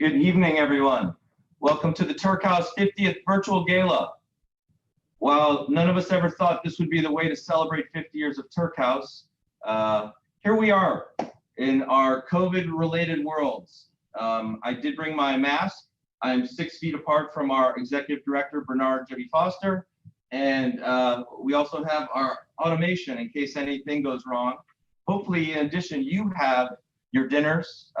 Good evening, everyone. Welcome to the Tuerk House 50th Virtual Gala. While none of us ever thought this would be the way to celebrate 50 years of Tuerk House, here we are in our COVID-related worlds. I did bring my mask. I'm 6 feet apart from our Executive Director, Bernard Jebby Foster, and we also have our automation in case anything goes wrong. Hopefully, in addition, you have your dinners,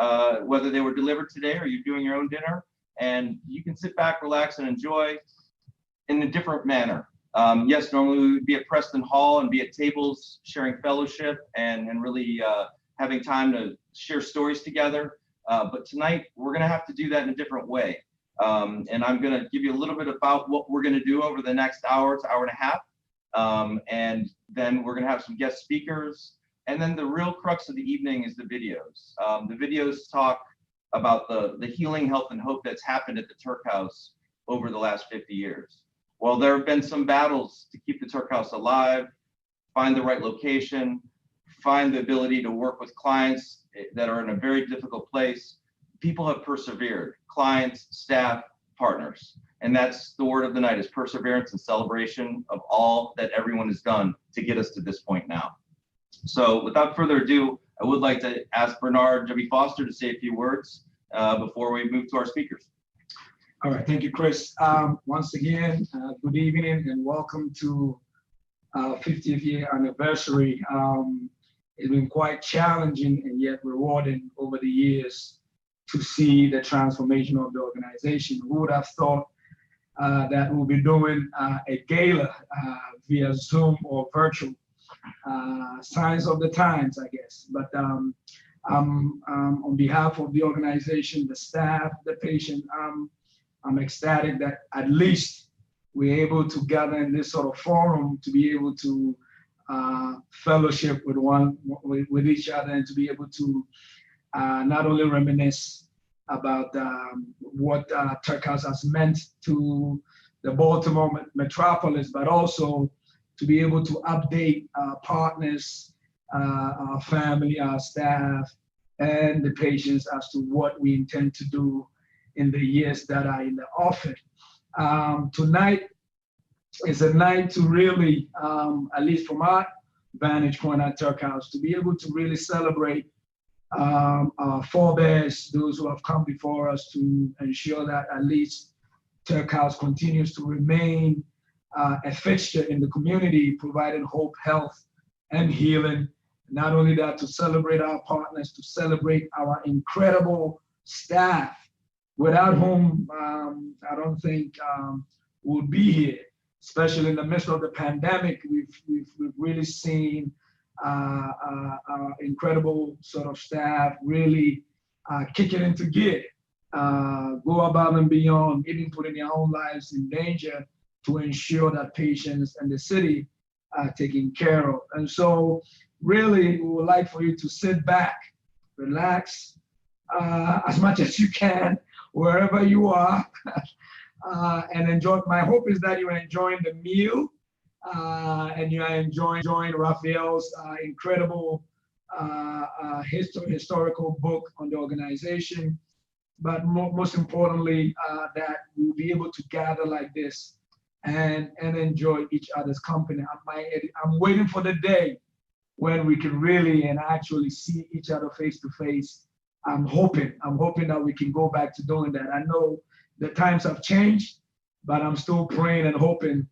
whether they were delivered today or you're doing your own dinner, and you can sit back, relax, and enjoy in a different manner. Yes, normally we would be at Preston Hall and be at tables sharing fellowship and really having time to share stories together. But tonight we're going to have to do that in a different way. And I'm going to give you a little bit about what we're going to do over the next hour to hour and a half. And then we're going to have some guest speakers. And then the real crux of the evening is the videos. The videos talk about the healing, health, and hope that's happened at the Tuerk House over the last 50 years. Well, there have been some battles to keep the Tuerk House alive, find the right location, find the ability to work with clients that are in a very difficult place. People have persevered, clients, staff, partners. And that's the word of the night, is perseverance and celebration of all that everyone has done to get us to this point now. So without further ado, I would like to ask Bernard Jebby Foster to say a few words before we move to our speakers. All right, thank you, Chris. Once again, good evening and welcome to our 50th year anniversary. It's been quite challenging and yet rewarding over the years to see the transformation of the organization. Who would have thought that we'll be doing a gala via Zoom or virtual? Signs of the times, I guess. But on behalf of the organization, the staff, the patient, I'm ecstatic that at least we're able to gather in this sort of forum to be able to fellowship with each other and to be able to not only reminisce about what Tuerk House has meant to the Baltimore metropolis, but also to be able to update our partners, our family, our staff, and the patients as to what we intend to do in the years that are in the offing. Tonight is a night to really, at least from our vantage point at Tuerk House, to be able to really celebrate our forebears, those who have come before us, to ensure that at least Tuerk House continues to remain a fixture in the community, providing hope, health, and healing. Not only that, to celebrate our partners, to celebrate our incredible staff, without whom I don't think we'll be here. Especially in the midst of the pandemic, we've really seen our incredible sort of staff really kick it into gear, go above and beyond, even putting their own lives in danger to ensure that patients and the city are taken care of. And so really, we would like for you to sit back, relax as much as you can, wherever you are, and enjoy. My hope is that you are enjoying the meal and you are enjoying Raphael's incredible historical book on the organization. But most importantly, that we'll be able to gather like this and enjoy each other's company. I'm waiting for the day when we can really and actually see each other face to face. I'm hoping that we can go back to doing that. I know the times have changed, but I'm still praying and hoping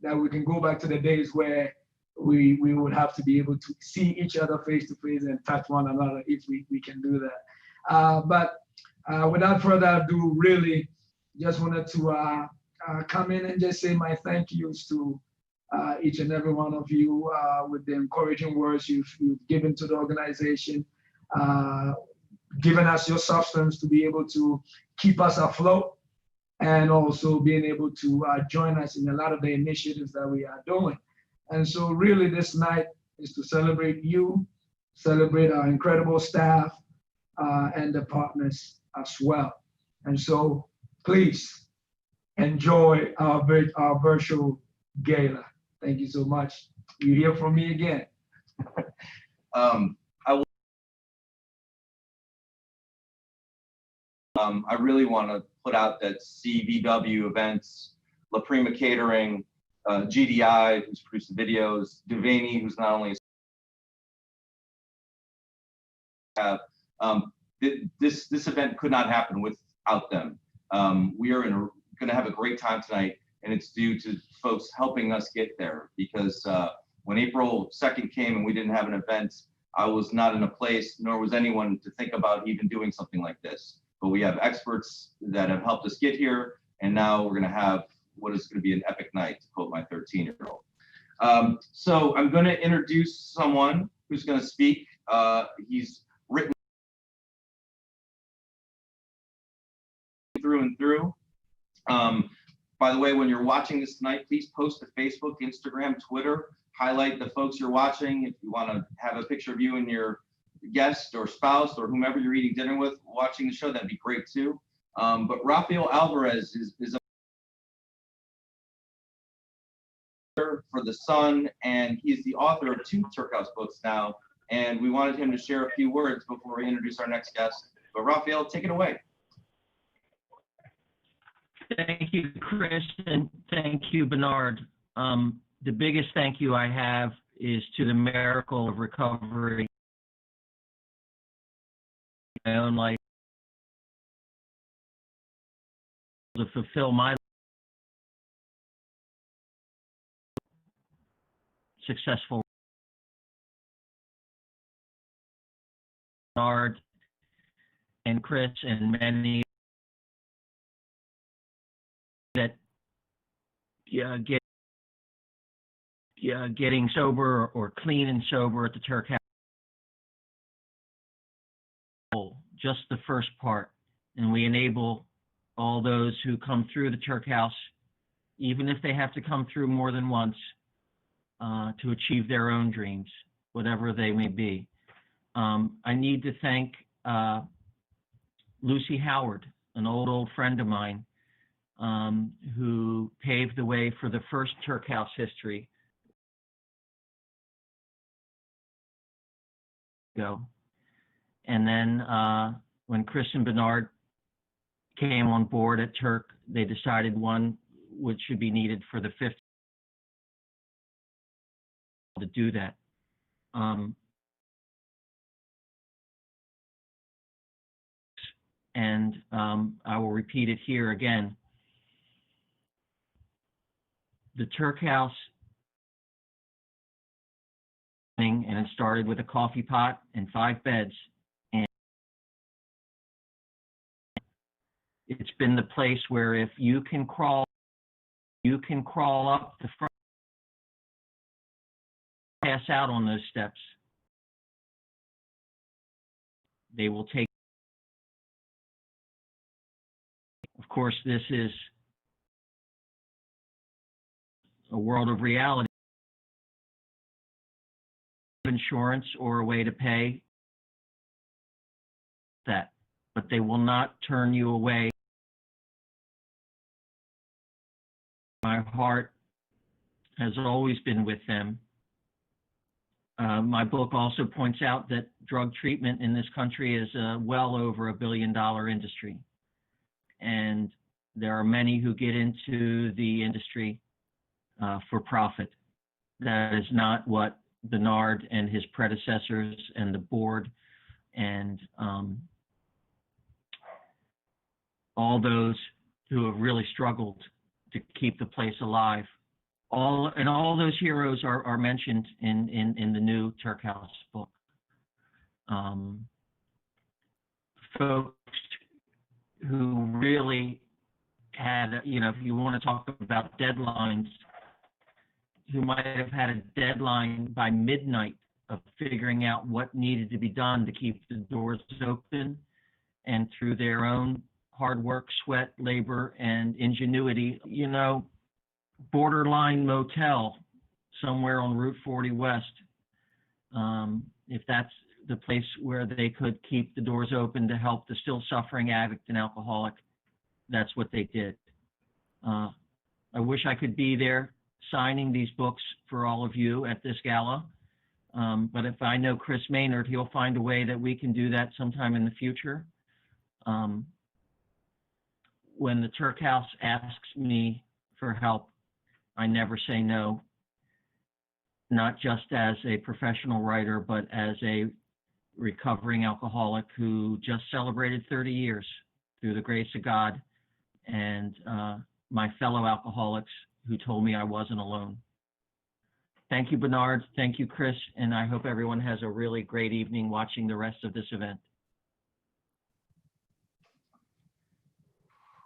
that we can go back to the days where we would have to be able to see each other face to face and touch one another if we can do that. But without further ado, really just wanted to come in and just say my thank yous to each and every one of you with the encouraging words you've given to the organization, given us your substance to be able to keep us afloat, and also being able to join us in a lot of the initiatives that we are doing. And so really this night is to celebrate you, celebrate our incredible staff, and the partners as well. And so please enjoy our virtual gala. Thank you so much. You hear from me again. I really want to put out that CVW events, La Prima Catering, GDI, who's produced the videos, Devaney, who's not only have this event could not happen without them. We are going to have a great time tonight, and it's due to folks helping us get there, because when April 2nd came and we didn't have an event, I was not in a place, nor was anyone, to think about even doing something like this. But we have experts that have helped us get here, and now we're going to have what is going to be an epic night, to quote my 13-year-old. So I'm going to introduce someone who's going to speak. He's written through and through. By the way, when you're watching this tonight, please post to Facebook, Instagram, Twitter. Highlight the folks you're watching. If you want to have a picture of you and your guest or spouse or whomever you're eating dinner with watching the show, that'd be great too. But Rafael Alvarez is a for the Sun, and he's the author of 2 Tuerk House books now, and we wanted him to share a few words before we introduce our next guest. But Rafael, take it away. Thank you, Chris, and thank you, Bernard. The biggest thank you I have is to the miracle of recovery in my own life, to fulfill my successful Bernard and Chris and many that getting sober or clean and sober at the Tuerk House, just the first part, and we enable all those who come through the Tuerk House, even if they have to come through more than once, to achieve their own dreams, whatever they may be. I need to thank Lucy Howard, an old friend of mine, who paved the way for the first Tuerk House history. And then when Chris and Bernard came on board at Tuerk, they decided one which should be needed for the 5th to do that. And I will repeat it here again. The Tuerk House, and it started with a coffee pot and 5 beds, and it's been the place where if you can crawl up the front, pass out on those steps, they will take. Of course, this is a world of reality. Insurance or a way to pay that, but they will not turn you away. My heart has always been with them. My book also points out that drug treatment in this country is well over $1 billion industry, and there are many who get into the industry for profit. That is not what Bernard and his predecessors and the board and all those who have really struggled to keep the place alive. All those heroes are mentioned in the new Tuerk House book. Folks who really had, if you want to talk about deadlines, who might have had a deadline by midnight of figuring out what needed to be done to keep the doors open, and through their own hard work, sweat, labor, and ingenuity, borderline motel somewhere on Route 40 West, if that's the place where they could keep the doors open to help the still suffering addict and alcoholic, that's what they did. I wish I could be there signing these books for all of you at this gala. But if I know Chris Maynard, he'll find a way that we can do that sometime in the future. when the Tuerk House asks me for help, I never say no, not just as a professional writer, but as a recovering alcoholic who just celebrated 30 years through the grace of God and my fellow alcoholics who told me I wasn't alone. Thank you, Bernard. Thank you, Chris. And I hope everyone has a really great evening watching the rest of this event.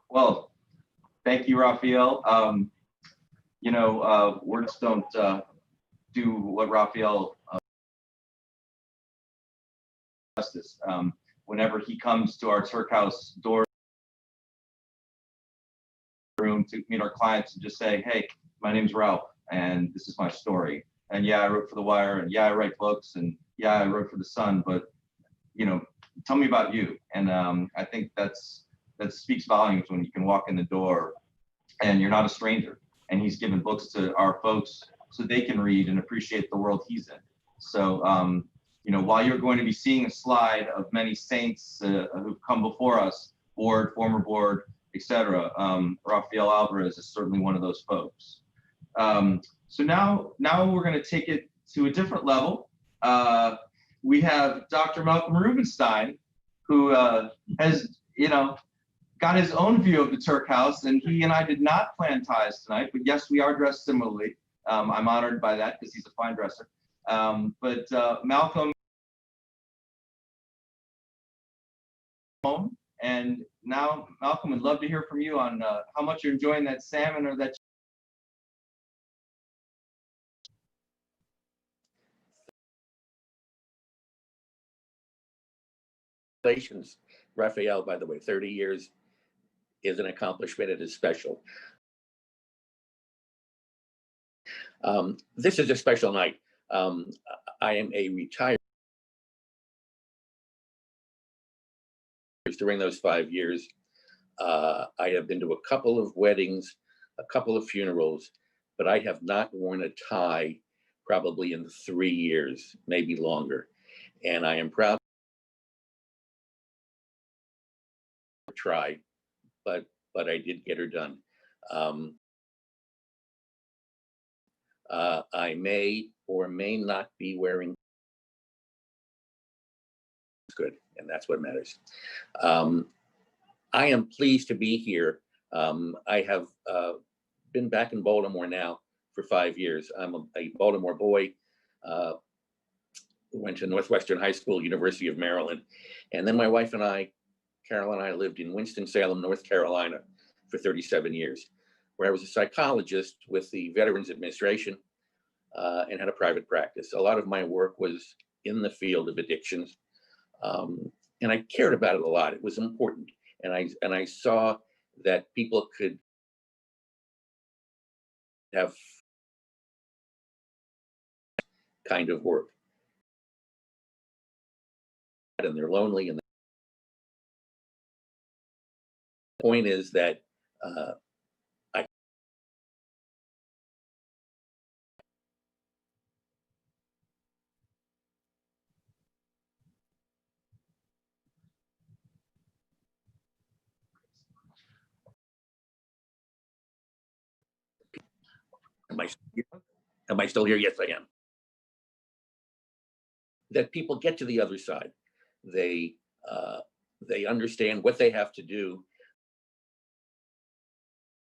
Well, thank you, Raphael. Words don't do what Raphael justice. Whenever he comes to our Tuerk House door room to meet our clients and just say, hey, my name's Ralph and this is my story. And yeah, I wrote for The Wire, and yeah, I write books, and yeah, I wrote for The Sun, but tell me about you. And I think that speaks volumes when you can walk in the door and you're not a stranger. And he's given books to our folks so they can read and appreciate the world he's in. So, while you're going to be seeing a slide of many saints who've come before us, board, former board, etc., Rafael Alvarez is certainly one of those folks. So now we're going to take it to a different level. We have Dr. Malcolm Rubenstein, who has, got his own view of the Tuerk House, and he and I did not plan ties tonight, but yes, we are dressed similarly. I'm honored by that because he's a fine dresser. But Malcolm, and now Malcolm, would love to hear from you on how much you're enjoying that salmon or that. Congratulations, Raphael, by the way. 30 years is an accomplishment. It is special. This is a special night. I am a retired. During those 5 years, I have been to a couple of weddings, a couple of funerals, but I have not worn a tie probably in 3 years, maybe longer. And I am proud to try, but I did get her done. I may or may not be wearing good, and that's what matters. I am pleased to be here. I have been back in Baltimore now for 5 years. I'm a Baltimore boy. Went to Northwestern High School, University of Maryland. And then my wife and I, Carol and I, lived in Winston-Salem, North Carolina for 37 years, where I was a psychologist with the Veterans Administration and had a private practice. A lot of my work was in the field of addictions. And I cared about it a lot. It was important. And I saw that people could have kind of work. And they're lonely. And the point is that am I still here? Yes, I am. That people get to the other side. They understand what they have to do.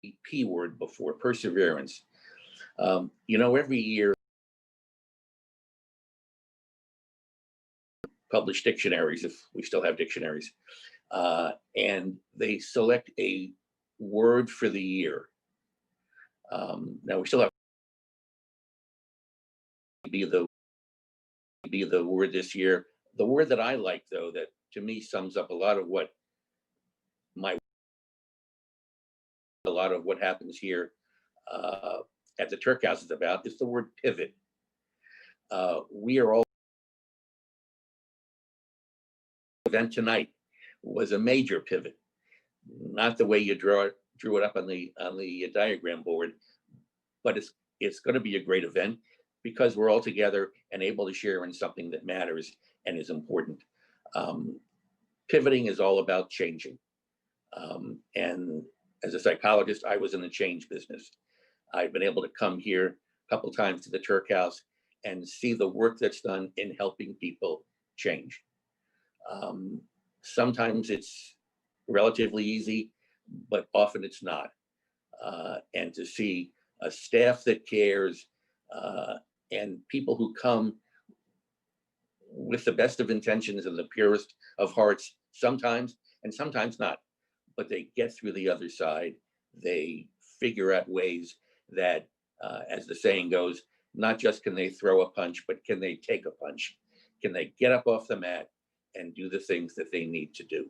The P word before, perseverance. Every year publish dictionaries, if we still have dictionaries, and they select a word for the year. Now we still have be the word this year. The word that I like, though, that to me sums up a lot of what happens here at the Tuerk House is about, is the word pivot. We are all event tonight was a major pivot, not the way you drew it up on the diagram board, but it's going to be a great event because we're all together and able to share in something that matters and is important. Pivoting is all about changing. And as a psychologist, I was in the change business. I've been able to come here a couple times to the Tuerk House and see the work that's done in helping people change. Sometimes it's relatively easy, but often it's not. And to see a staff that cares and people who come with the best of intentions and the purest of hearts sometimes, and sometimes not, but they get through the other side. They figure out ways that, as the saying goes, not just can they throw a punch, but can they take a punch? Can they get up off the mat and do the things that they need to do?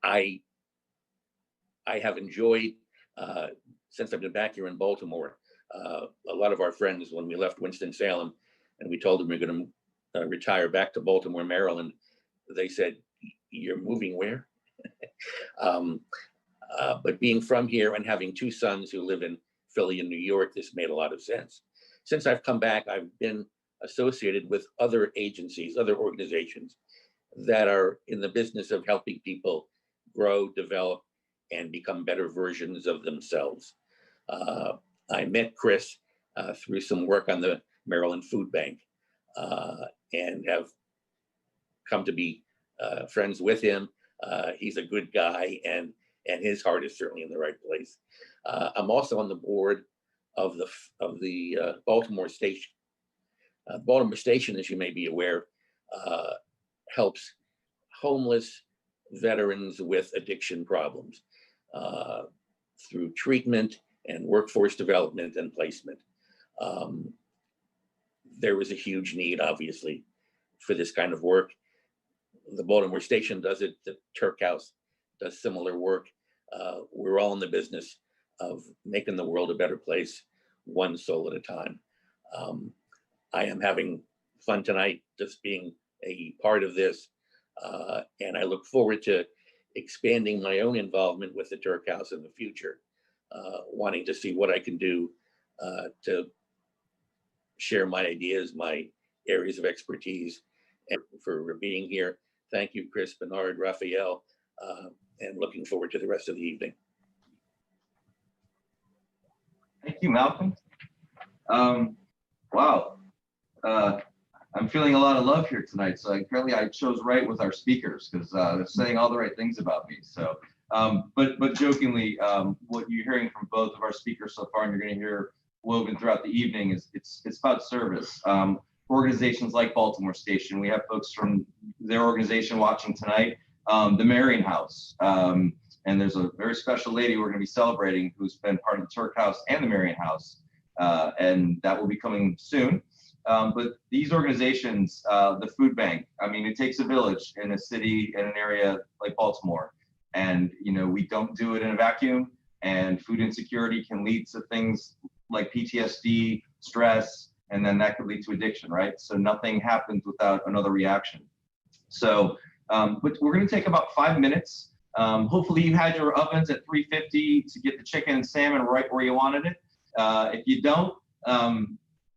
I have enjoyed, since I've been back here in Baltimore, a lot of our friends, when we left Winston-Salem and we told them we we're going to retire back to Baltimore, Maryland, they said, "You're moving where?" But being from here and having two sons who live in Philly and New York, this made a lot of sense. Since I've come back, I've been associated with other agencies, other organizations that are in the business of helping people grow, develop, and become better versions of themselves. I met Chris through some work on the Maryland Food Bank and have come to be friends with him. He's a good guy, and his heart is certainly in the right place. I'm also on the board of the Baltimore Station. Baltimore Station, as you may be aware, helps homeless veterans with addiction problems through treatment and workforce development and placement. There was a huge need, obviously, for this kind of work. The Baltimore Station does it. The Tuerk House does similar work. We're all in the business of making the world a better place, one soul at a time. I am having fun tonight, just being a part of this. And I look forward to expanding my own involvement with the Tuerk House in the future, wanting to see what I can do to share my ideas, my areas of expertise. And for being here, thank you, Chris, Bernard, Raphael, and looking forward to the rest of the evening. Thank you, Malcolm. Wow. I'm feeling a lot of love here tonight. So apparently I chose right with our speakers because they're saying all the right things about me. So, but jokingly, what you're hearing from both of our speakers so far, and you're going to hear woven throughout the evening, is it's about service. Organizations like Baltimore Station, we have folks from their organization watching tonight, the Marion House, and there's a very special lady we're going to be celebrating who's been part of the Tuerk House and the Marion House, and that will be coming soon. But these organizations, the food bank, I mean, it takes a village in a city, in an area like Baltimore. And, you know, we don't do it in a vacuum, and food insecurity can lead to things like PTSD, stress, and then that could lead to addiction, right? So nothing happens without another reaction. So, but we're gonna take about 5 minutes. Hopefully you had your ovens at 350 to get the chicken and salmon right where you wanted it. If you don't,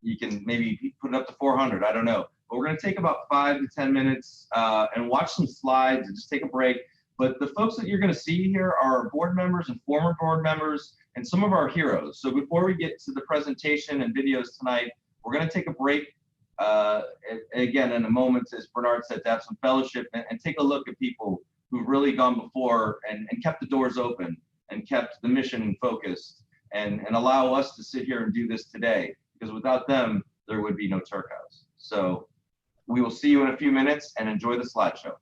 you can maybe put it up to 400, I don't know. But we're gonna take about 5 to 10 minutes and watch some slides and just take a break. But the folks that you're gonna see here are board members and former board members and some of our heroes. So before we get to the presentation and videos tonight, we're gonna take a break, again, in a moment, as Bernard said, to have some fellowship and take a look at people who've really gone before and kept the doors open and kept the mission focused and allow us to sit here and do this today. Because without them, there would be no Tuerk House. So we will see you in a few minutes and enjoy the slideshow.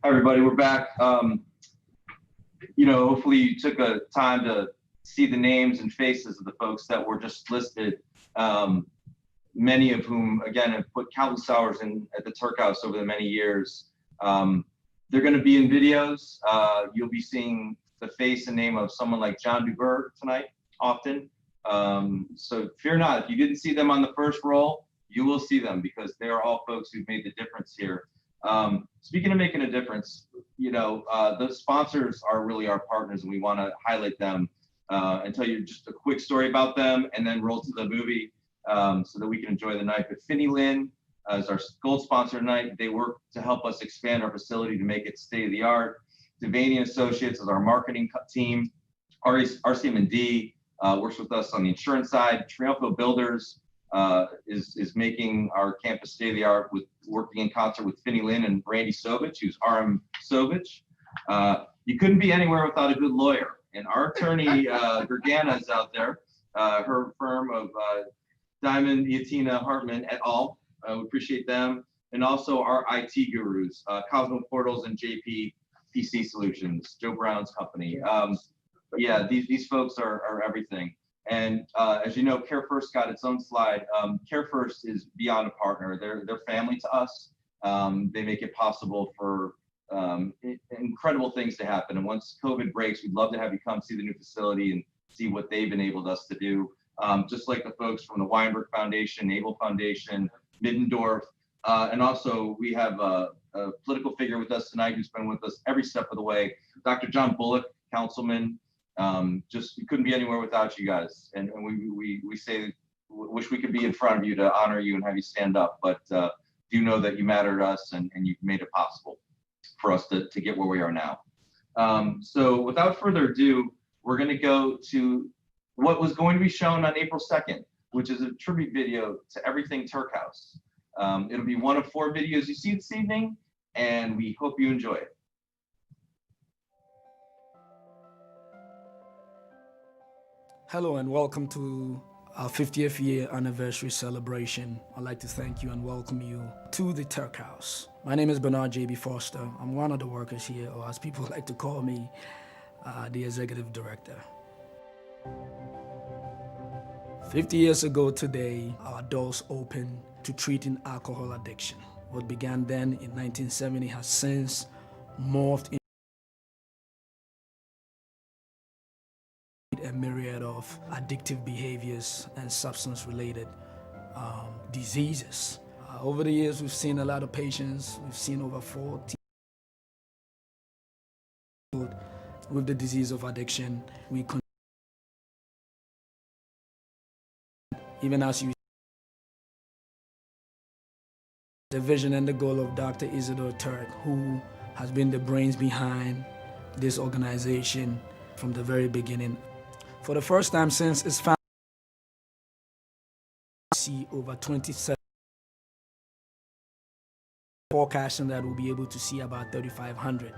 Hi, everybody. We're back. Hopefully you took a time to see the names and faces of the folks that were just listed. Many of whom, again, have put countless hours in at the Tuerk House over the many years. They're going to be in videos. You'll be seeing the face and name of someone like John Duber tonight, often. So fear not. If you didn't see them on the first roll, you will see them because they are all folks who've made the difference here. Speaking of making a difference, the sponsors are really our partners, and we want to highlight them and tell you just a quick story about them, and then roll to the movie so that we can enjoy the night. But Finney Lynn is our gold sponsor tonight. They work to help us expand our facility to make it state of the art. Devaney Associates is our marketing team. RCM&D works with us on the insurance side. Triumphal Builders is making our campus state of the art with working in concert with Finney Lynn and Randy Sovich, who's RM Sovich. You couldn't be anywhere without a good lawyer. And our attorney, Gergana, is out there. Her firm of Diamond, Yatina, Hartman et al. We appreciate them. And also our IT gurus, Cosmo Portals and JP PC Solutions, Joe Brown's company. Yeah, these folks are everything. And as you know, Care First got its own slide. Care First is beyond a partner. They're family to us. They make it possible for incredible things to happen. And once COVID breaks, we'd love to have you come see the new facility and see what they've enabled us to do. Just like the folks from the Weinberg Foundation, Naval Foundation, Middendorf, and also we have a political figure with us tonight who's been with us every step of the way, Dr. John Bullock, councilman. Just we couldn't be anywhere without you guys, and we say wish we could be in front of you to honor you and have you stand up, but do know that you matter to us, and you've made it possible for us to get where we are now. So without further ado, we're going to go to what was going to be shown on April 2nd, which is a tribute video to everything Tuerk House. It'll be one of 4 videos you see this evening, and we hope you enjoy it. Hello and welcome to our 50th year anniversary celebration. I'd like to thank you and welcome you to the Tuerk House. My name is Bernard J.B. Foster. I'm one of the workers here, or as people like to call me, the executive director. 50 years ago today, our doors opened to treating alcohol addiction. What began then in 1970 has since morphed into a myriad of addictive behaviors and substance-related diseases. Over the years, we've seen a lot of patients. We've seen over 40 with the disease of addiction. Even as you the vision and the goal of Dr. Isidore Tuerk, who has been the brains behind this organization from the very beginning. For the first time since its founding, see over 27, forecasting that we'll be able to see about 3,500.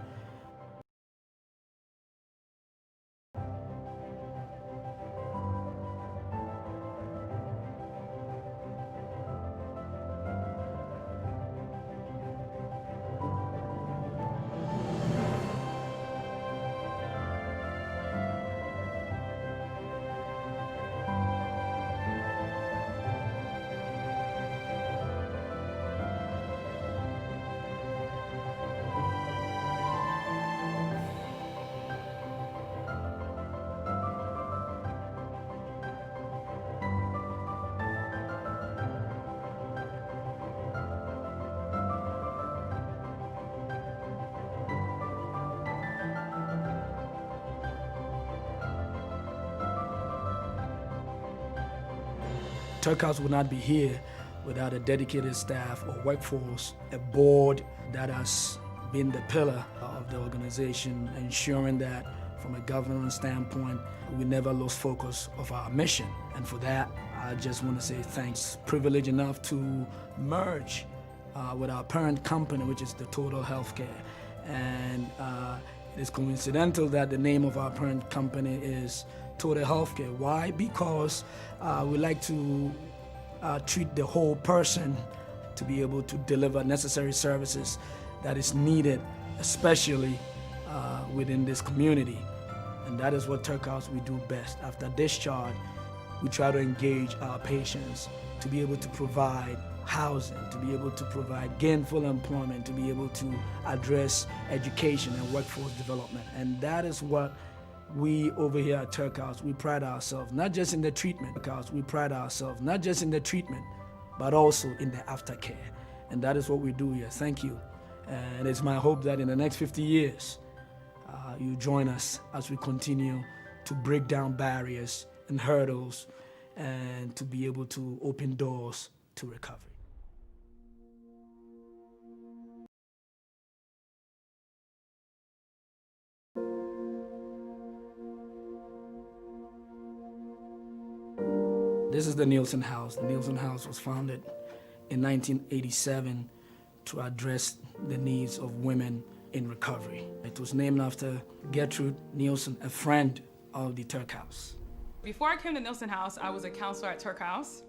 Tuerk House would not be here without a dedicated staff or workforce, a board that has been the pillar of the organization, ensuring that from a governance standpoint, we never lose focus of our mission. And for that, I just want to say thanks. Privileged enough to merge with our parent company, which is the Total Healthcare. And it is coincidental that the name of our parent company is Total Healthcare. Why? Because we like to treat the whole person to be able to deliver necessary services that is needed especially within this community. And that is what Tuerk House we do best. After discharge, we try to engage our patients to be able to provide housing, to be able to provide gainful employment, to be able to address education and workforce development. And that is what we over here at Tuerk House, we pride ourselves, not just in the treatment, because we pride ourselves, not just in the treatment, but also in the aftercare. And that is what we do here. Thank you. And it's my hope that in the next 50 years, you join us as we continue to break down barriers and hurdles and to be able to open doors to recovery. This is the Nielsen House. The Nielsen House was founded in 1987 to address the needs of women in recovery. It was named after Gertrude Nielsen, a friend of the Tuerk House. Before I came to Nielsen House, I was a counselor at Tuerk House.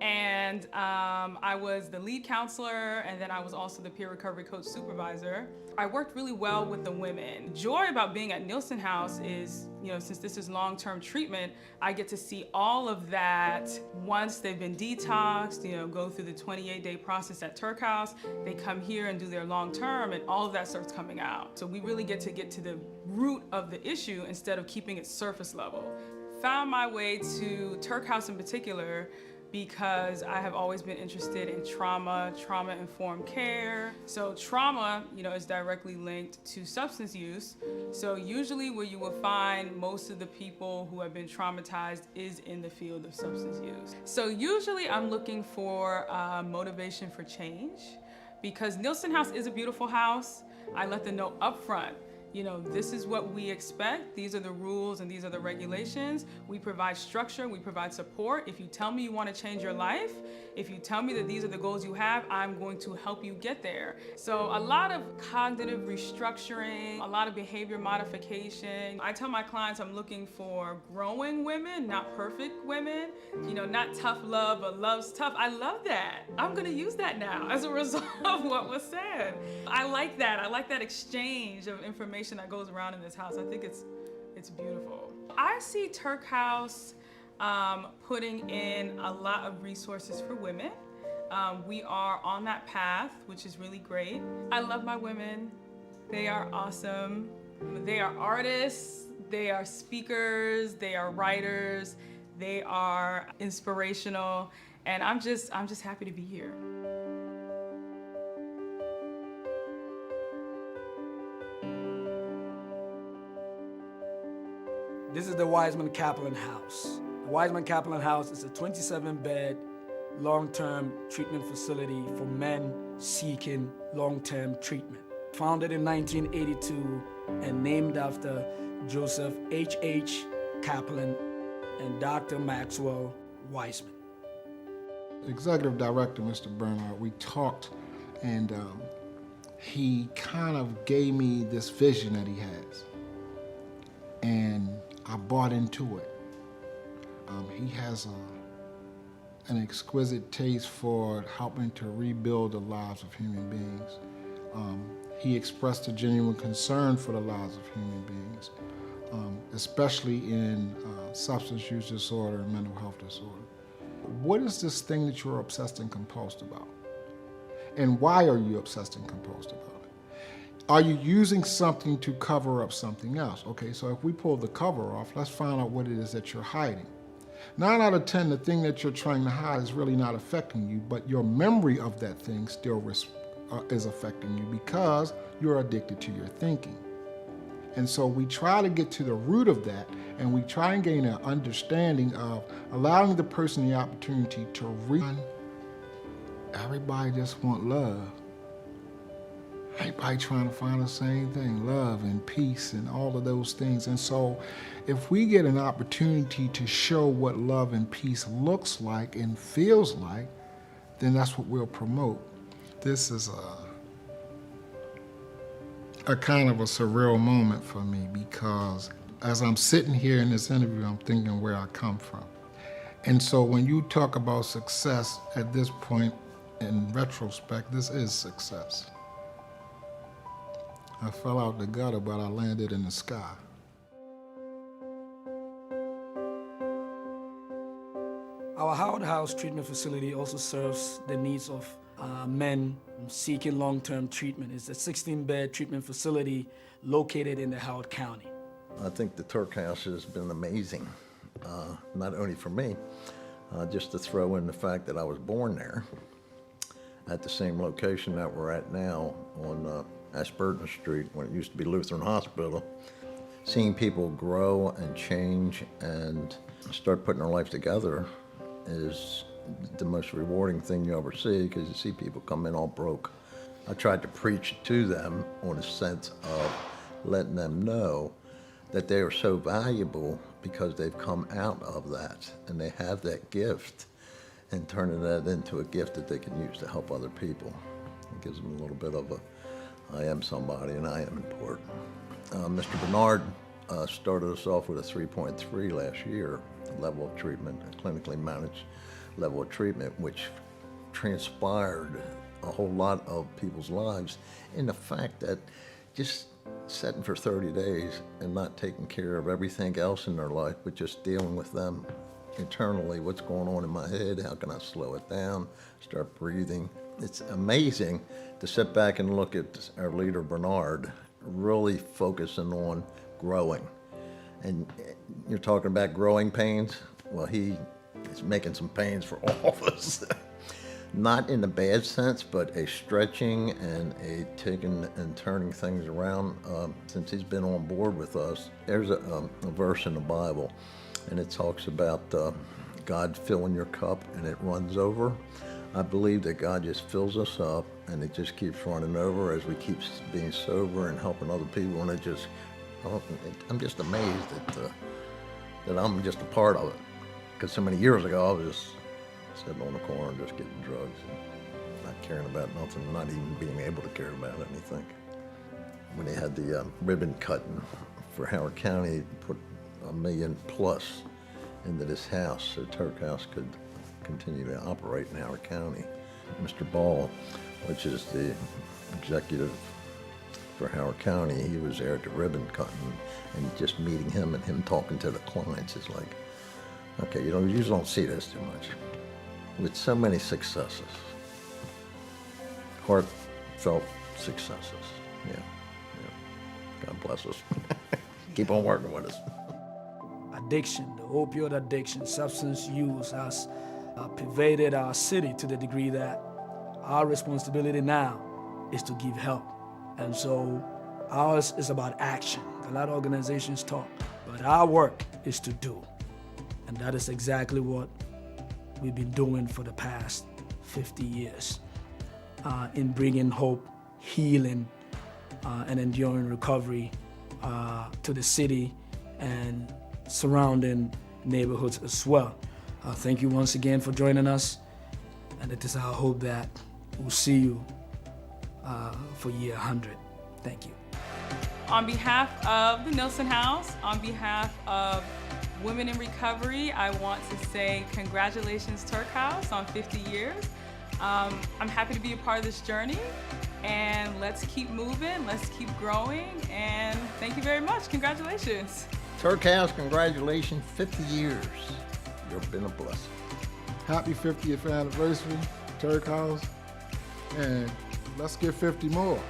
And I was the lead counselor, and then I was also the peer recovery coach supervisor. I worked really well with the women. The joy about being at Nielsen House is, since this is long-term treatment, I get to see all of that once they've been detoxed, go through the 28-day process at Tuerk House. They come here and do their long-term, and all of that starts coming out. So we really get to the root of the issue instead of keeping it surface level. Found my way to Tuerk House in particular because I have always been interested in trauma-informed care. So trauma, is directly linked to substance use. So usually where you will find most of the people who have been traumatized is in the field of substance use. So usually I'm looking for motivation for change because Nielsen House is a beautiful house. I let them know upfront, this is what we expect. These are the rules and these are the regulations. We provide structure, we provide support. If you tell me you want to change your life, if you tell me that these are the goals you have, I'm going to help you get there. So a lot of cognitive restructuring, a lot of behavior modification. I tell my clients I'm looking for growing women, not perfect women. Not tough love, but love's tough. I love that. I'm going to use that now as a result of what was said. I like that. I like that exchange of information that goes around in this house. I think it's beautiful. I see Tuerk House putting in a lot of resources for women. We are on that path, which is really great. I love my women. They are awesome. They are artists, they are speakers, they are writers, they are inspirational, and I'm just happy to be here. This is the Wiseman Kaplan House. The Wiseman Kaplan House is a 27-bed long-term treatment facility for men seeking long-term treatment. Founded in 1982 and named after Joseph H.H. Kaplan and Dr. Maxwell Wiseman. Executive Director, Mr. Bernard, we talked and he kind of gave me this vision that he has. And I bought into it. He has an exquisite taste for helping to rebuild the lives of human beings. He expressed a genuine concern for the lives of human beings, especially in substance use disorder and mental health disorder. What is this thing that you're obsessed and compulsed about? And why are you obsessed and compulsed about it? Are you using something to cover up something else? Okay, so if we pull the cover off, let's find out what it is that you're hiding. 9 out of 10, the thing that you're trying to hide is really not affecting you, but your memory of that thing still is affecting you because you're addicted to your thinking. And so we try to get to the root of that, and we try and gain an understanding of allowing the person the opportunity to everybody just want love. Everybody trying to find the same thing, love and peace and all of those things. And so if we get an opportunity to show what love and peace looks like and feels like, then that's what we'll promote. This is a kind of a surreal moment for me because as I'm sitting here in this interview, I'm thinking where I come from. And so when you talk about success at this point, in retrospect, this is success. I fell out the gutter, but I landed in the sky. Our Howard House treatment facility also serves the needs of men seeking long-term treatment. It's a 16-bed treatment facility located in the Howard County. I think the Tuerk House has been amazing, not only for me, just to throw in the fact that I was born there at the same location that we're at now on Ashburton Street, when it used to be Lutheran Hospital. Seeing people grow and change and start putting their life together is the most rewarding thing you ever see, because you see people come in all broke. I tried to preach to them on a sense of letting them know that they are so valuable because they've come out of that and they have that gift, and turning that into a gift that they can use to help other people. It gives them a little bit of a, I am somebody and I am important. Mr. Bernard started us off with a 3.3 last year level of treatment, a clinically managed level of treatment, which transpired a whole lot of people's lives in the fact that just sitting for 30 days and not taking care of everything else in their life, but just dealing with them internally, what's going on in my head, how can I slow it down, start breathing. It's amazing to sit back and look at our leader, Bernard, really focusing on growing. And you're talking about growing pains. Well, he is making some pains for all of us. Not in the bad sense, but a stretching and a taking and turning things around since he's been on board with us. There's a verse in the Bible, and it talks about God filling your cup and it runs over. I believe that God just fills us up and it just keeps running over as we keep being sober and helping other people, and it just, I'm just amazed that I'm just a part of it. Because so many years ago, I was just sitting on the corner and just getting drugs and not caring about nothing, not even being able to care about anything. When they had the ribbon cutting for Howard County, put $1 million plus into this house so Tuerk House could continue to operate in Howard County. Mr. Ball, which is the executive for Howard County, he was there at the ribbon cutting, and just meeting him and him talking to the clients is like, okay, you usually don't see this too much. With so many successes, heartfelt successes, yeah. God bless us. Keep on working with us. Addiction, the opioid addiction, substance use has pervaded our city to the degree that our responsibility now is to give help. And so ours is about action. A lot of organizations talk, but our work is to do. And that is exactly what we've been doing for the past 50 years in bringing hope, healing, and enduring recovery to the city and surrounding neighborhoods as well. Thank you once again for joining us, and it is our hope that we'll see you for year 100. Thank you. On behalf of the Nielsen House, on behalf of Women in Recovery, I want to say congratulations, Tuerk House, on 50 years. I'm happy to be a part of this journey, and let's keep moving, let's keep growing, and thank you very much. Congratulations. Tuerk House, congratulations, 50 years. You've been a blessing. Happy 50th anniversary, Tuerk House, and let's get 50 more.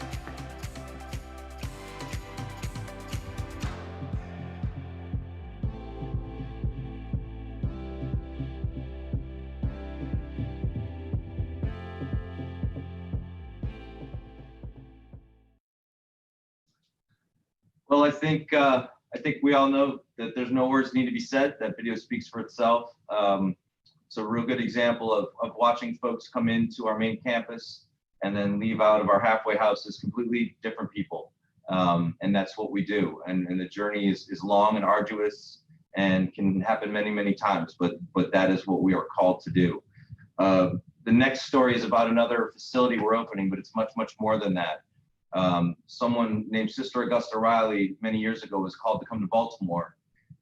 Well, I think we all know that there's no words need to be said. That video speaks for itself. It's a real good example of watching folks come into our main campus and then leave out of our halfway house as completely different people. And that's what we do. And the journey is long and arduous and can happen many, many times, but that is what we are called to do. The next story is about another facility we're opening, but it's much, much more than that. Someone named Sister Augusta Riley many years ago was called to come to Baltimore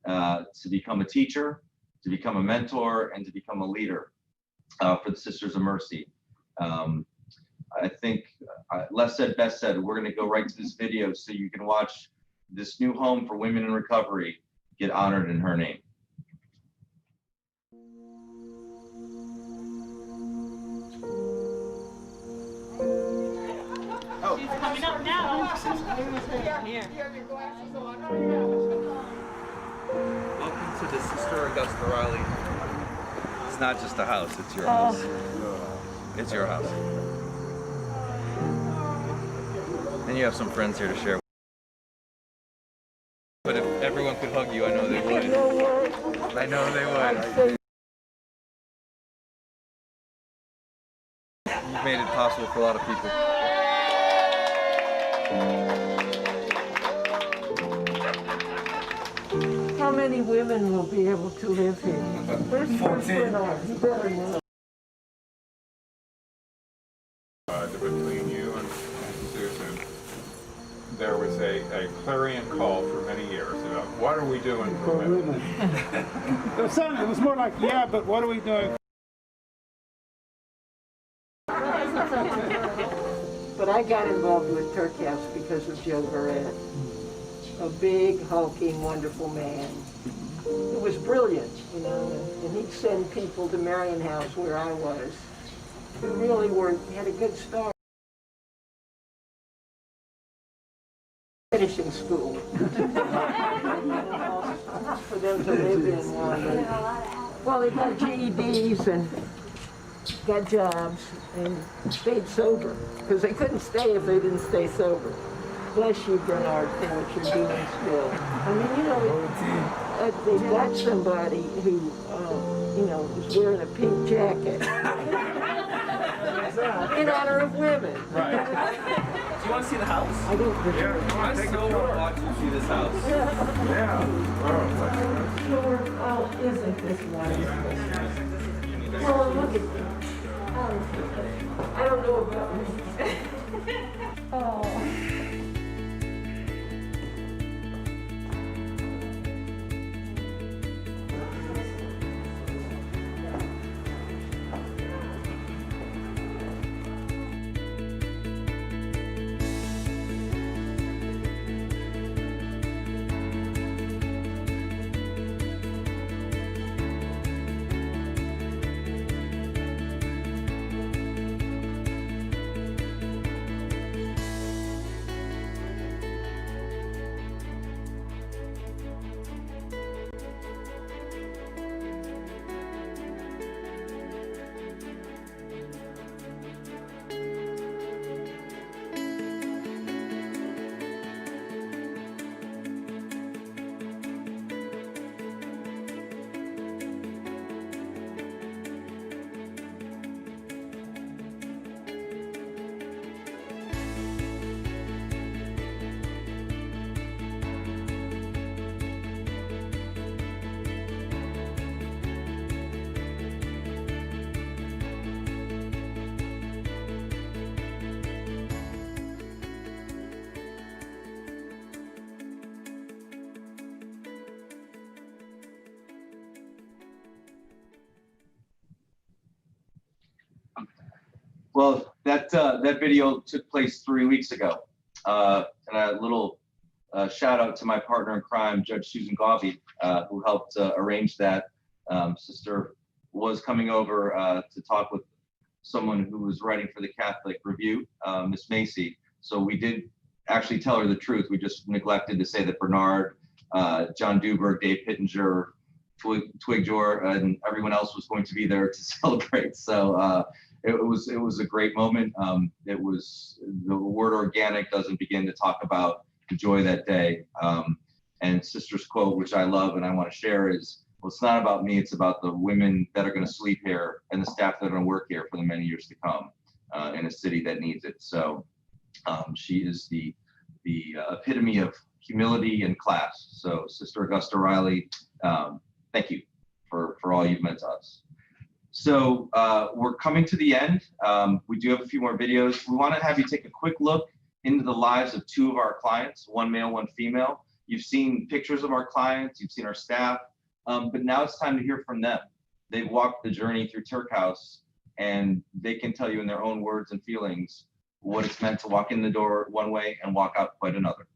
to become a teacher, to become a mentor, and to become a leader for the Sisters of Mercy. I think less said, best said. We're going to go right to this video so you can watch this new home for women in recovery get honored in her name. She's coming up now. Here. Welcome to the Sister Augusta Riley. It's not just a house, it's your house. It's your house. And you have some friends here to share. But if everyone could hug you, I know they would. I know they would. You've made it possible for a lot of people. How many women will be able to live here? Where's 14. You better know. Between you and Susan, there was a clarion call for many years about what are we doing for women? It was more like, yeah, but what are we doing? But I got involved with Tuerk House because of Joe Barrett, a big, hulking, wonderful man. He was brilliant, you know, and he'd send people to Marion House where I was, who really had a good start. Finishing school. For them to live in. Well, they got GEDs and got jobs and stayed sober, because they couldn't stay if they didn't stay sober. Bless you, Bernard, for what you're doing still. I mean, you know, they've got somebody who, you know, was wearing a pink jacket in honor of women. Right. Do you want to see the house? I don't. Yeah, I so want to see this house. Yeah. Oh, isn't this wonderful? Well, look at that. I don't know about me. Oh. Well, that video took place 3 weeks ago. And a little shout out to my partner in crime, Judge Susan Gauby, who helped arrange that. Sister was coming over to talk with someone who was writing for the Catholic Review, Miss Macy. So we did actually tell her the truth. We just neglected to say that Bernard, John Duberg, Dave Pittenger, Twig Jor, and everyone else was going to be there to celebrate. So it was a great moment. It was, the word organic doesn't begin to talk about the joy that day. And Sister's quote, which I love and I want to share, is, well, it's not about me, it's about the women that are going to sleep here and the staff that are going to work here for the many years to come in a city that needs it. So she is the epitome of humility and class. So Sister Augusta Riley, thank you for all you've meant to us. So we're coming to the end. We do have a few more videos. We want to have you take a quick look into the lives of two of our clients, one male, one female. You've seen pictures of our clients, you've seen our staff, but now it's time to hear from them. They've walked the journey through Tuerk House and they can tell you in their own words and feelings what it's meant to walk in the door one way and walk out quite another.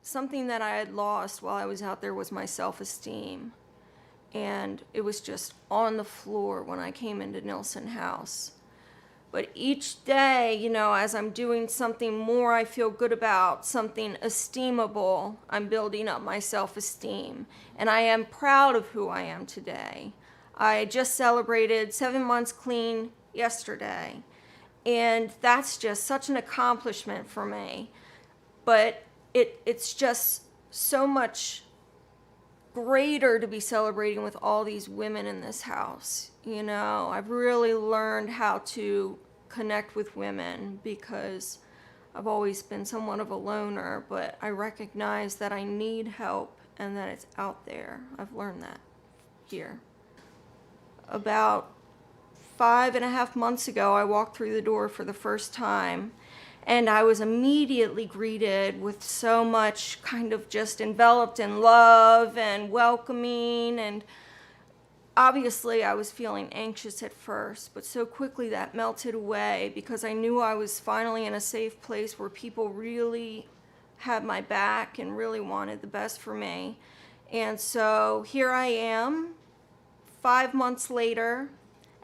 Something that I had lost while I was out there was my self-esteem. And it was just on the floor when I came into Nilsson House. But each day, you know, as I'm doing something more I feel good about, something esteemable, I'm building up my self-esteem. And I am proud of who I am today. I just celebrated 7 months clean yesterday. And that's just such an accomplishment for me. But it's just so much greater to be celebrating with all these women in this house. You know, I've really learned how to connect with women because I've always been somewhat of a loner, but I recognize that I need help and that it's out there. I've learned that here. About 5.5 months ago, I walked through the door for the first time, and I was immediately greeted with so much kind of just enveloped in love and welcoming. And obviously I was feeling anxious at first, but so quickly that melted away because I knew I was finally in a safe place where people really had my back and really wanted the best for me. And so here I am, 5 months later,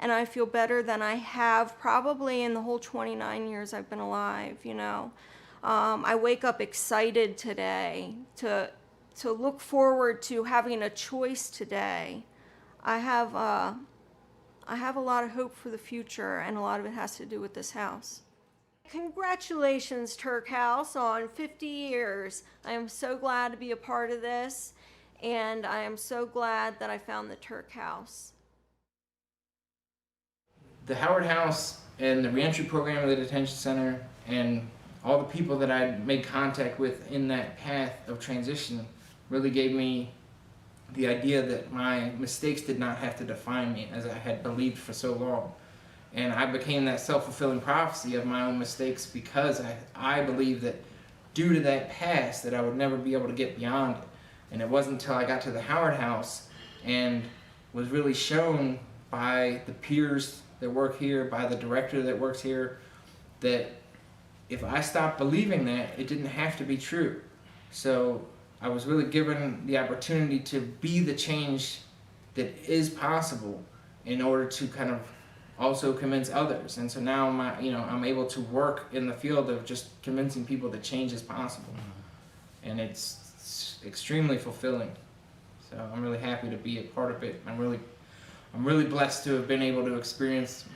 and I feel better than I have probably in the whole 29 years I've been alive, you know. I wake up excited today to look forward to having a choice today. I have a lot of hope for the future, and a lot of it has to do with this house. Congratulations, Tuerk House, on 50 years. I am so glad to be a part of this, and I am so glad that I found the Tuerk House. The Howard House and the reentry program of the detention center and all the people that I made contact with in that path of transition really gave me the idea that my mistakes did not have to define me as I had believed for so long. And I became that self-fulfilling prophecy of my own mistakes because I believed that due to that past that I would never be able to get beyond it. And it wasn't until I got to the Howard House and was really shown by the peers that work here, by the director that works here, that if I stopped believing that, it didn't have to be true. So I was really given the opportunity to be the change that is possible in order to kind of also convince others. And so now I'm able to work in the field of just convincing people that change is possible. And it's extremely fulfilling. So I'm really happy to be a part of it. I'm really blessed to have been able to experience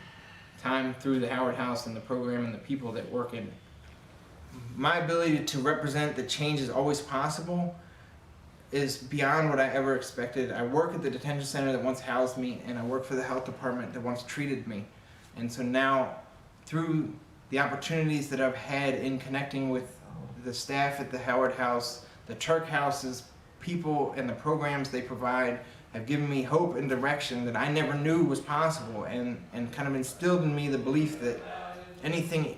time through the Howard House and the program and the people that work in it. My ability to represent that change is always possible is beyond what I ever expected. I work at the detention center that once housed me, and I work for the health department that once treated me. And so now, through the opportunities that I've had in connecting with the staff at the Howard House, the Tuerk House's people and the programs they provide have given me hope and direction that I never knew was possible, and kind of instilled in me the belief that anything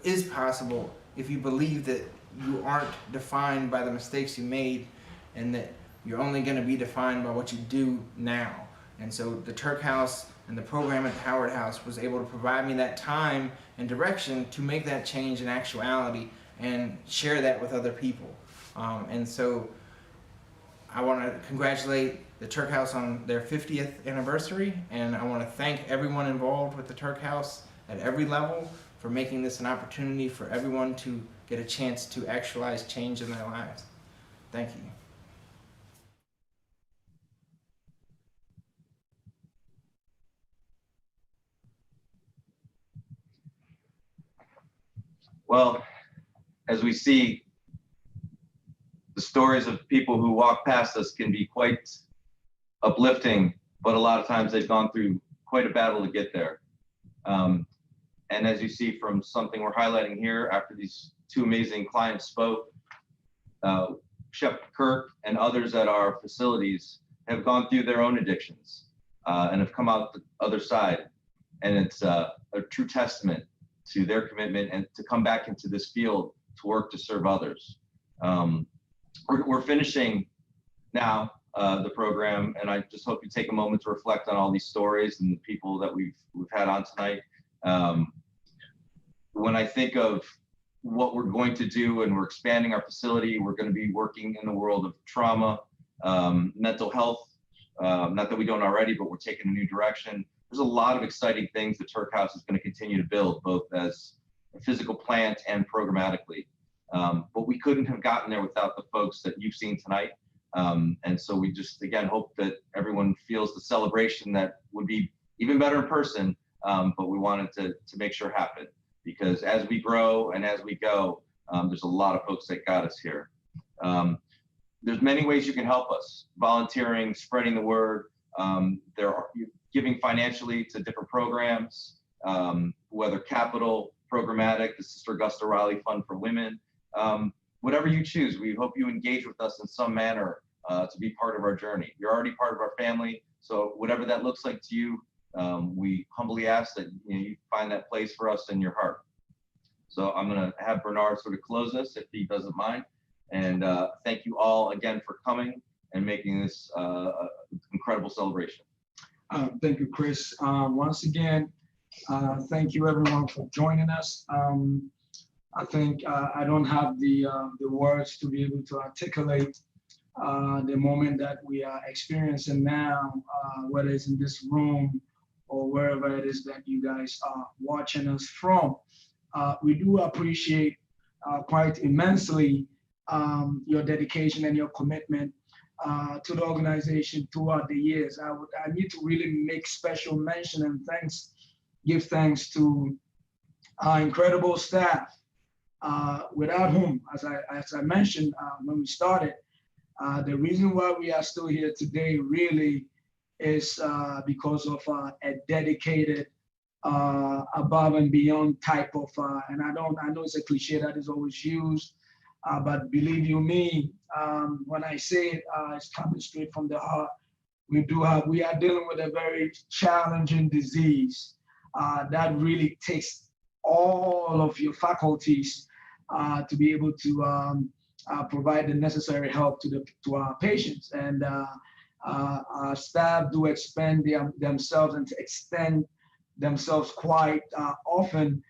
is possible if you believe that you aren't defined by the mistakes you made and that you're only going to be defined by what you do now. And so the Tuerk House and the program at the Howard House was able to provide me that time and direction to make that change in actuality and share that with other people. And so I want to congratulate the Tuerk House on their 50th anniversary, and I want to thank everyone involved with the Tuerk House at every level for making this an opportunity for everyone to get a chance to actualize change in their lives. Thank you. Well, as we see, the stories of people who walk past us can be quite uplifting, but a lot of times they've gone through quite a battle to get there. And as you see from something we're highlighting here, after these two amazing clients spoke, Shep Kirk and others at our facilities have gone through their own addictions and have come out the other side. And it's a true testament to their commitment and to come back into this field to work to serve others. We're finishing now the program, and I just hope you take a moment to reflect on all these stories and the people that we've had on tonight. When I think of what we're going to do, and we're expanding our facility, we're going to be working in the world of trauma, mental health. Not that we don't already, but we're taking a new direction. There's a lot of exciting things that Tuerk House is going to continue to build, both as a physical plant and programmatically. But we couldn't have gotten there without the folks that you've seen tonight. And so we just, again, hope that everyone feels the celebration that would be even better in person, but we wanted to make sure happen, because as we grow and as we go, there's a lot of folks that got us here. There's many ways you can help us: volunteering, spreading the word. There are giving financially to different programs, whether capital, programmatic, the Sister Augusta Riley Fund for Women, whatever you choose. We hope you engage with us in some manner to be part of our journey. You're already part of our family, so whatever that looks like to you, we humbly ask that you find that place for us in your heart. So I'm going to have Bernard sort of close us, if he doesn't mind. And thank you all again for coming and making this incredible celebration. Thank you, Chris. Once again, thank you everyone for joining us. I think I don't have the words to be able to articulate the moment that we are experiencing now, whether it's in this room or wherever it is that you guys are watching us from. We do appreciate quite immensely your dedication and your commitment to the organization throughout the years. I need to really make special mention and give thanks to our incredible staff, without whom, as I mentioned when we started, the reason why we are still here today really is because of a dedicated, above and beyond type of, and I know it's a cliche that is always used, but believe you me, when I say it, it's coming straight from the heart. We are dealing with a very challenging disease that really takes all of your faculties to be able to provide the necessary help to our patients. And our staff do expend themselves and to extend themselves quite often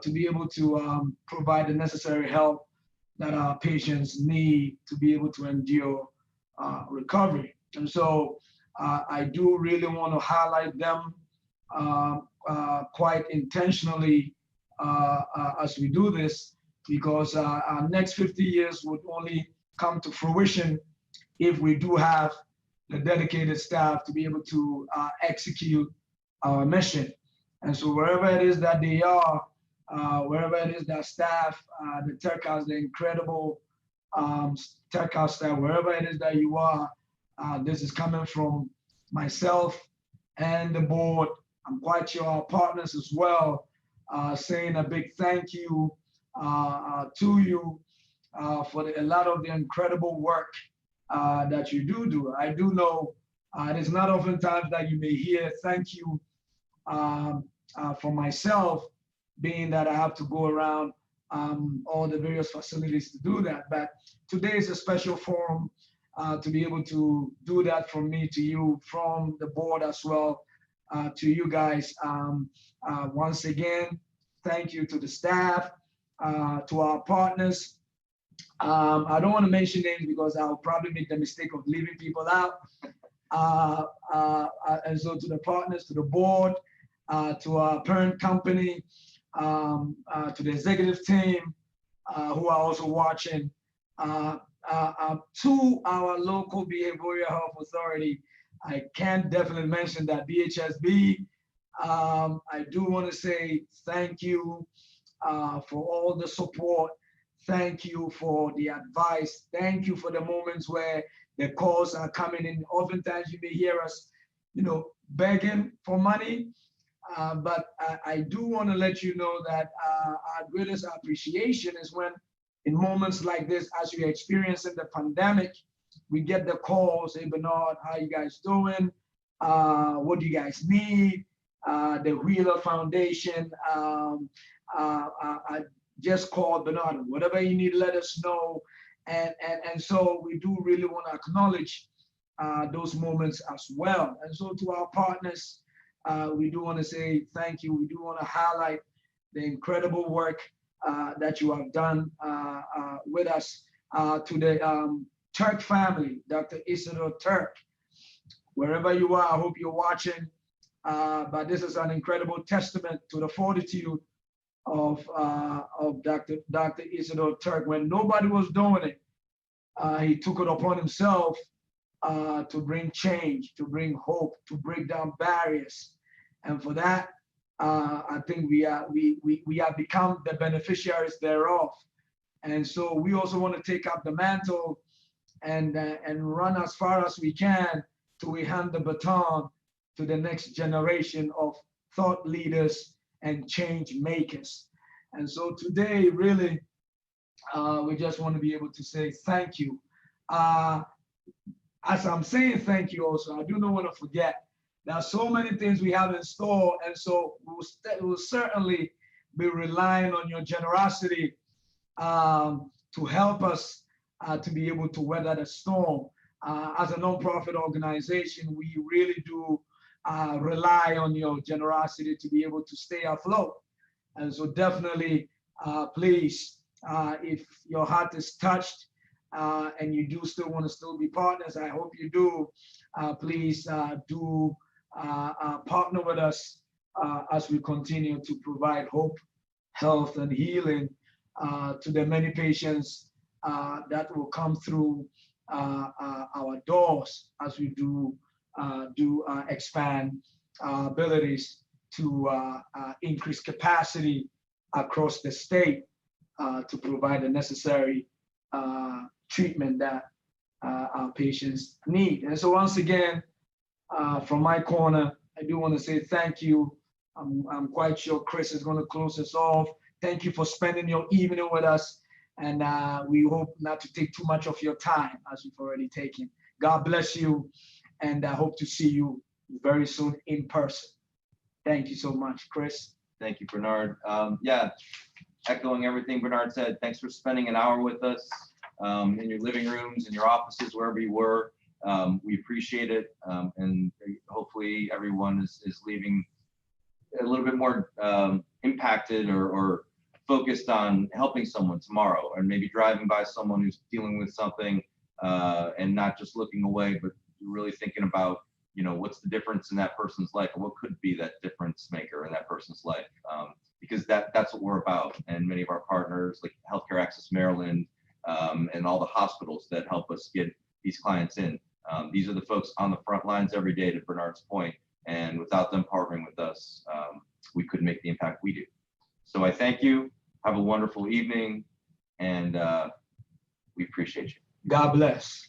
to be able to provide the necessary help that our patients need to be able to endure recovery. And so I do really want to highlight them quite intentionally as we do this, because our next 50 years would only come to fruition if we do have the dedicated staff to be able to execute our mission. And so wherever it is that they are, wherever it is that staff, the Tuerk House, the incredible Tuerk House staff, wherever it is that you are, this is coming from myself and the board. I'm quite sure our partners as well, saying a big thank you to you for a lot of the incredible work that you do. I do know it is not oftentimes that you may hear thank you for myself, being that I have to go around all the various facilities to do that. But today is a special forum to be able to do that from me to you, from the board as well, to you guys. Once again, thank you to the staff, to our partners. I don't want to mention names because I'll probably make the mistake of leaving people out. And so to the partners, to the board, to our parent company, to the executive team who are also watching, to our local behavioral health authority. I can definitely mention that BHSB. I do want to say thank you for all the support. Thank you for the advice. Thank you for the moments where the calls are coming in. Oftentimes you may hear us, begging for money. But I do want to let you know that our greatest appreciation is when, in moments like this, as we're experiencing the pandemic, we get the calls. Hey, Bernard, how you guys doing? What do you guys need? The Wheeler Foundation, I just called Bernard. Whatever you need, let us know. And so we do really want to acknowledge those moments as well. And so to our partners, we do want to say thank you. We do want to highlight the incredible work that you have done with us. To the Tuerk family, Dr. Isidore Tuerk, wherever you are, I hope you're watching. But this is an incredible testament to the fortitude of Dr. Isidore Tuerk. When nobody was doing it, he took it upon himself to bring change, to bring hope, to break down barriers. And for that, I think we have become the beneficiaries thereof. And so we also want to take up the mantle and run as far as we can till we hand the baton to the next generation of thought leaders and change makers. And so today, really, we just want to be able to say thank you. As I'm saying thank you also, I do not want to forget, there are so many things we have in store, and so we'll certainly be relying on your generosity to help us to be able to weather the storm. As a nonprofit organization, we really do rely on your generosity to be able to stay afloat. And so definitely, please, if your heart is touched and you do still want to still be partners, I hope you do, please do partner with us as we continue to provide hope, health, and healing to the many patients that will come through our doors as we do expand our abilities to increase capacity across the state to provide the necessary treatment that our patients need. And so once again, from my corner, I do want to say thank you. I'm quite sure Chris is going to close us off. Thank you for spending your evening with us. And we hope not to take too much of your time as we've already taken. God bless you. And I hope to see you very soon in person. Thank you so much, Chris. Thank you, Bernard. Yeah, echoing everything Bernard said, thanks for spending an hour with us in your living rooms, in your offices, wherever you were. We appreciate it. And hopefully everyone is leaving a little bit more impacted or focused on helping someone tomorrow, or maybe driving by someone who's dealing with something and not just looking away, but really thinking about, you know, what's the difference in that person's life, or what could be that difference maker in that person's life, because that's what we're about. And many of our partners, like Healthcare Access Maryland, and all the hospitals that help us get these clients in, these are the folks on the front lines every day, to Bernard's point, and without them partnering with us, we couldn't make the impact we do. So I thank you. Have a wonderful evening, and we appreciate you. God bless.